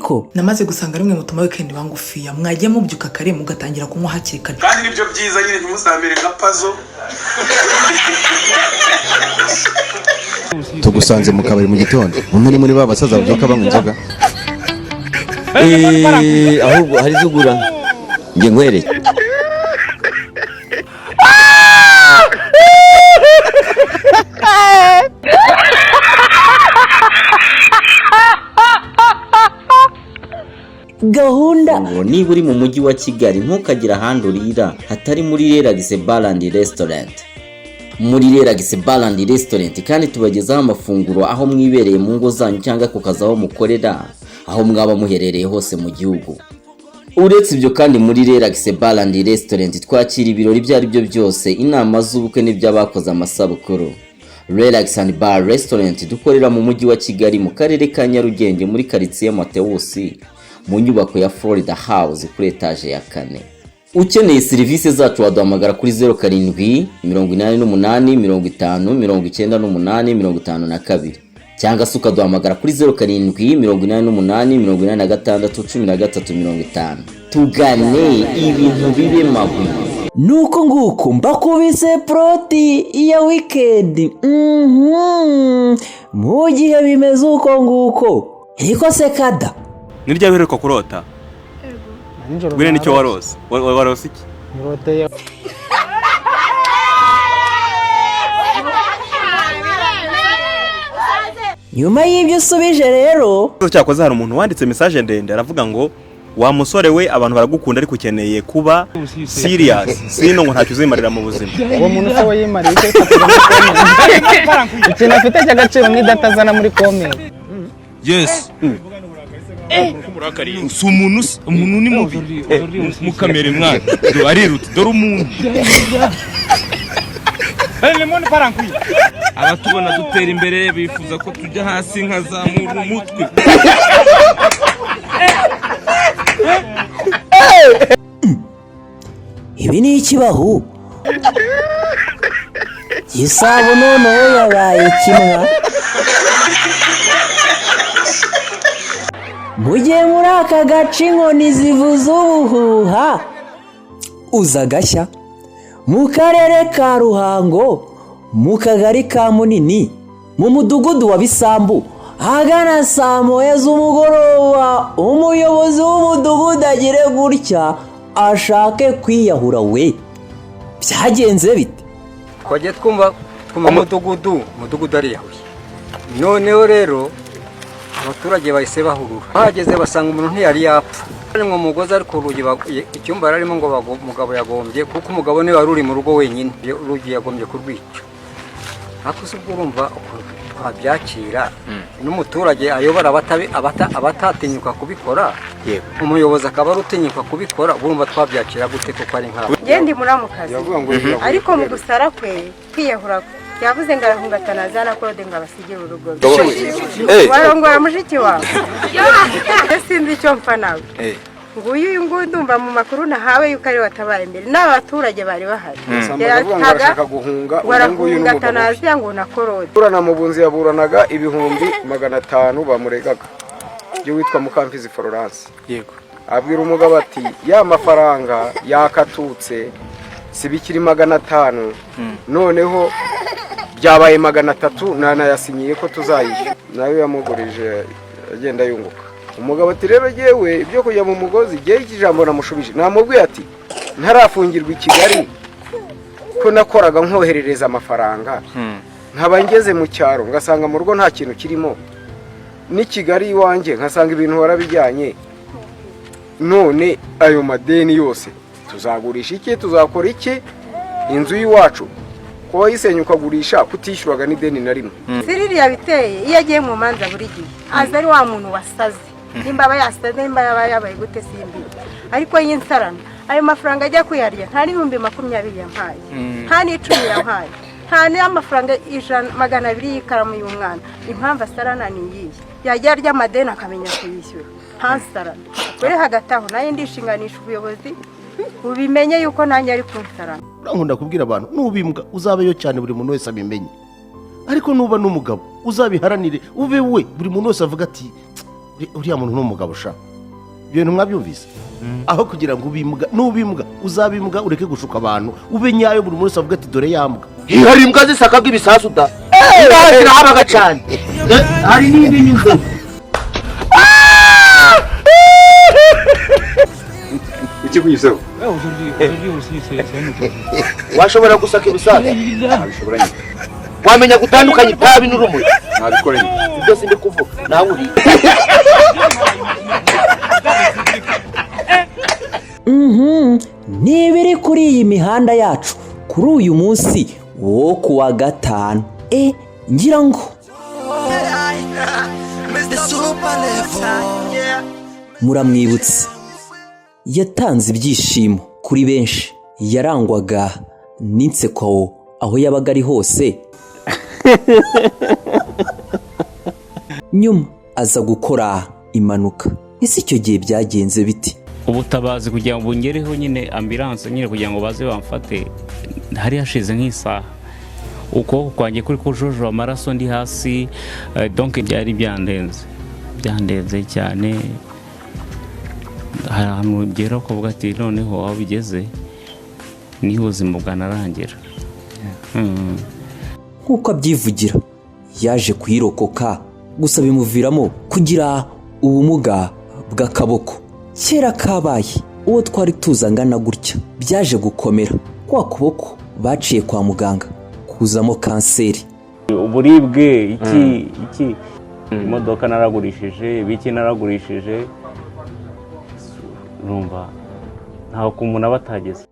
niko namaze gusanga rimwe mutuma weekend bangufiya mwagiye mubyuka kare mugatangira kunywa hakiri kare kandi nibyo byiza nyine ntimusambire nka puzzle. tugusanze mu kabari mu gitondo umwe muri ba basaza bavuka banywa inzoga ahubwo hari zugura nge ngwere gahunda niba uri mu mujyi wa Kigali ntukagira ahandi urira hatari muri Relax Bar and Restaurant. Muri Relax Bar and Restaurant kandi tubagezaho amafunguro aho mwibereye mu ngo zanyu cyangwa ku kazi aho mukorera, aho mwaba muherereye hose mu gihugu. Uretse ibyo kandi muri Relax Bar and Restaurant twakira ibirori ibyo ari byo byose, inama z'ubukwe n'iby'abakoze amasabukuru. Relax and Bar Restaurant dukorera mu mujyi wa Kigali mu karere ka Nyarugenge muri quartier Mateus mu nyubako ya Florida House kuri etage ya 4. Ukeneye serivisi zacu waduhamagara kuri 07 88 50 98 cyangwa se ukaduhamagara kuri 07 88 86 tugane ibintu bibe mabuye. nuko nguko mbakubise proti ya weekend mu gihe bimeze uko nguko ariko se kada nirya biheruka kurota gwene nicyo warose warose iki Niroteye nyuma y'ibyo usubije rero cyakoze hari umuntu wanditse message ndende aravuga ngo wa musore we abantu baragukunda ariko ukeneye kuba serious sino ngo ntacyo uzimarira mu buzima. uwo muntu se wayimariye icyo ikintu afite cy'agaciro nk'idatazana muri comment. Yes. Si umuntu ni mubi mukamere mwana arirutse dore umuntu abatubona dutera imbere bifuza ko tujya hasi nkazamura umutwe. ibi ni ikibaho gisabo noneho yabaye kimwa mugiye muri aka gace inkoni zivuza ubuhuha uza gashya mu karere ka Ruhango mu kagari ka Munini mu mudugudu wa Bisambu ahagana saa moya z'umugoroba umuyobozi w'umudugudu agire gutya ashake kwiyahura we byagenze bite twagiye twumva umudugudu ariyahuye noneho rero abaturage bahise bahurura bahageze basanga umuntu ntiyari yapfa harimo umugozi ariko urugi icyumba yararimo ngo umugabo yagombye kuko umugabo niwe wari uri mu rugo wenyine urugi yagombye kurwica ariko se ubwo urumva twabyakira n'umuturage ayobora abatatinyuka kubikora umuyobozi akaba arutinyuka kubikora urumva twabyakira gute kuko ari nk'abo ngende muramukazi ariko mu gusara kwe kwiyahura yavuze ngo arahungatana zana Claude ngo abasigira urugo warongora mushiki wawe sinzi icyo mpfa nawe nguyu ndumva mu makuru nahawe yuko ari watabaye imbere n'abaturage bari bahari yarashaka guhunga warahungatana zya ngo na Claude burana mu bunzi yaburanaga ibihumbi 500 bamuregaga byo witwa Mukamfizi Florence yego abwira umugabo ati ya mafaranga yakatutse sibikiri 500 noneho byabaye 300 nanayasinyiye ko tuzayishyura nawe yamugurije agenda yunguka umugabo ati rero yewe ibyo kujya mu mugozi giye ikijambo namushubije namubwiye ati ntarafungirwa i Kigali ko nakoraga nkoherereza amafaranga nkaba ngeze mu cyaro ngasanga mu rugo nta kintu kirimo ni Kigali iwanjye nkasanga ibintu warabijyanye none ayo madeni yose tuzagurisha iki tuzakora iki inzu y'iwacu ko wayisenya ukagurisha kutishyuraga n'ideni na rimwe Siriri yabiteye iyo agiye mu manza buri gihe aza ari wa muntu wasaze nimba abayasaze nimba yabaye gute simbi ariko yinsarana ayo mafaranga ajya kuyarya nta n'ibihumbi 20 yampaye nta n'icumi yampaye nta n'amafaranga 200 y'ikaramu y'umwana impamvu asarana ni iyi yajya arya amadeni akamenya kuyishyura ntasarana kuri hagati aho nayo ndishinganisha ubuyobozi ubimenye yuko nanjye ari kunsarana nkunda kubwira abantu nubimbwa uzabeyo cyane buri muntu wese abimenye ariko nuba n'umugabo uzabiharanire ube we buri muntu wese avuga ati uriya muntu ni umugabo sha ibintu mwabyumvise aho kugira ngo nubimbwa uzabimbwa ureke gushuka abantu ube nyayo buri munsi avuga ati dore yambwa hari imbwa zisaka bw'ibisasu da zirahabaga cyane hari n'indi nyuze iki kuyiseho washobora gusaka ibisasu wamenya gutandukanya itabi n'urumuri nabikoranye byose ndi kuvuga nawe uri nibiri kuri iyi mihanda yacu kuri uyu munsi wo kuwa gatanu ngira ngo muramwibutse yatanze ibyishimo kuri benshi yarangwaga n'inseko aho yabaga ari hose nyuma aza gukora impanuka. Ese icyo gihe byagenze biti? Ubutabazi kugira ngo bungereho nyine ambulance nyine kugira ngo baze bamfate hari hashize nk'isaha uko kwanjye kuri kujojo amaraso ndi hasi donc byari byandenze cyane ahantu ugera kuvuga ati noneho aho bigeze ni ubuzima bwanarangira. Nkuko abyivugira yaje kuyirokoka gusa bimuviramo kugira ubumuga bw'akaboko. Kera kabaye uwo twari tuzangana gutya byaje gukomera kwa kuboko baciye kwa muganga kuzamo kanseri. Uburibwe iki imodoka naragurishije biki naragurishije rumva ntaho kumuntu abatageze.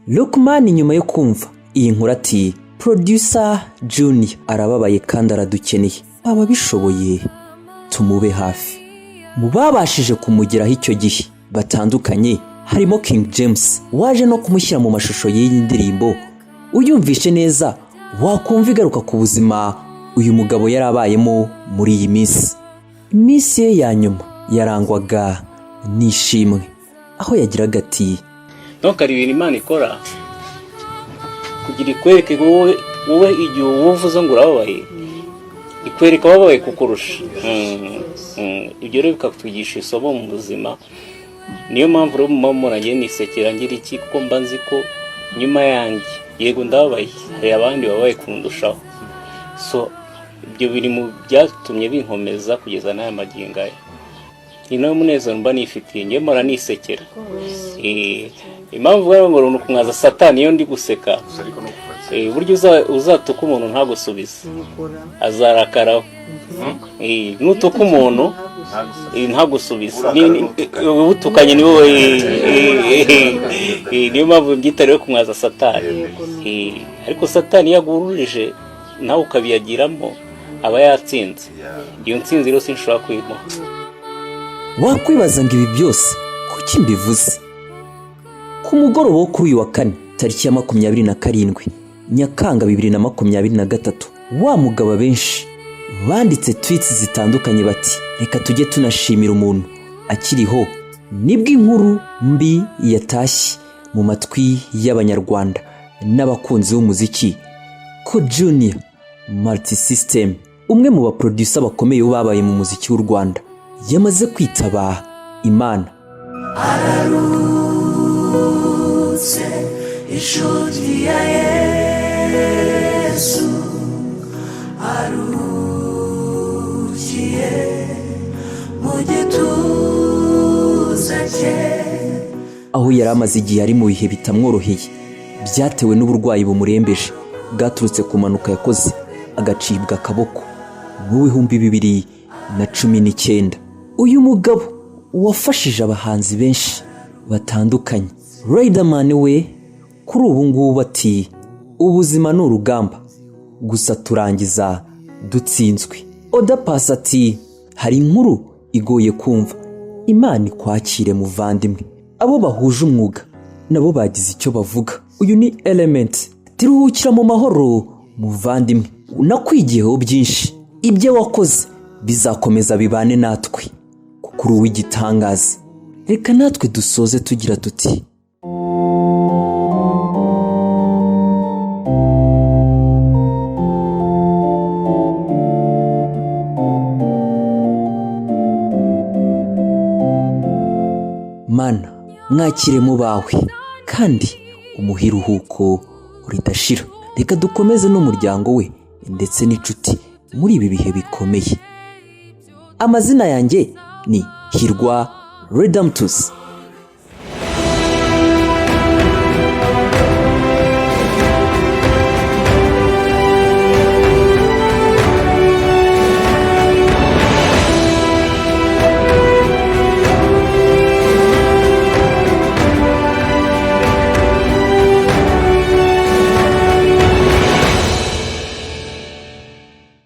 Lukman nyuma yo kumva iyi nkuru ati producer Junior arababaye kandi aradukeneye, ababishoboye tumube hafi. Mu babashije kumugeraho icyo gihe batandukanye harimo King James waje no kumushyira mu mashusho y'iyi ndirimbo. Uyumvishe neza wakumva igaruka ku buzima uyu mugabo yarabayemo muri iyi minsi. Iminsi ye ya nyuma yarangwaga n'ishimwe aho yagiraga ati donc ari ibintu Imana ikora kugira ikwereke wowe igihe uvuze ngo urababaye ikwereka wababaye kukurusha. Ibyo rero bikatwigisha isomo mu buzima. Niyo mpamvu rero mama nagiye nisekera ngira iki kuko mba nzi ko nyuma yanjye yego ndababaye hari abandi babaye kundushaho. So ibyo biri mu byatumye binkomeza kugeza n'aya magingo aya. Ino munezero mba nifitiye ngiye mora nisekera. Impamvu rero ngo kumwaza Satani iyo ndi guseka buryo uzatuka umuntu ntagusubiza azarakaraho. Nutuka umuntu ntagusubiza ubutukanye ni wowe. Niyo mpamvu byitariwe kumwaza Satani. Ariko Satani yagururije nawe ukabiyagiramo aba yatsinze. Iyo ntsinzi rero sinshobora kuyimuha. Wakwibaza ngo ibi byose kuki mbivuze? Ku mugoroba wo kuri uyu wa kane tariki ya 27 Nyakanga 2023 wa mugabo benshi banditse tweets zitandukanye bati reka tujye tunashimira umuntu akiriho. Nibwo inkuru mbi yatashye mu matwi y'abanyarwanda n'abakunzi b'umuziki ko Junior Multi System umwe mu baproducer bakomeye babaye mu muziki w'u Rwanda yamaze kwitaba Imana. Ararutse inshuti ya Yesu arukiye mu gituza cye. Aho yari amaze igihe ari mu bihe bitamworoheye byatewe n'uburwayi bumurembeje bwaturutse ku mpanuka yakoze agacibwa akaboko mu 2019. Uyu mugabo wafashije abahanzi benshi batandukanye. Riderman we kuri ubu ngubu ati ubuzima ni urugamba gusa turangiza dutsinzwe. Oda Paccy ati hari inkuru igoye kumva, Imana ikwakire muvandimwe. Abo bahuje umwuga nabo bagize icyo bavuga. Uyu ni Element tiruhukira mu mahoro muvandimwe, nakwigiyeho byinshi, ibyo wakoze bizakomeza bibane natwe kuri uw'igitangaza. Reka natwe dusoze tugira tuti mwakire mu bawe kandi umuhe iruhuko ridashira. Reka dukomeze n'umuryango we ndetse n'inshuti muri ibi bihe bikomeye. Amazina yanjye ni Hirwa Redemptus.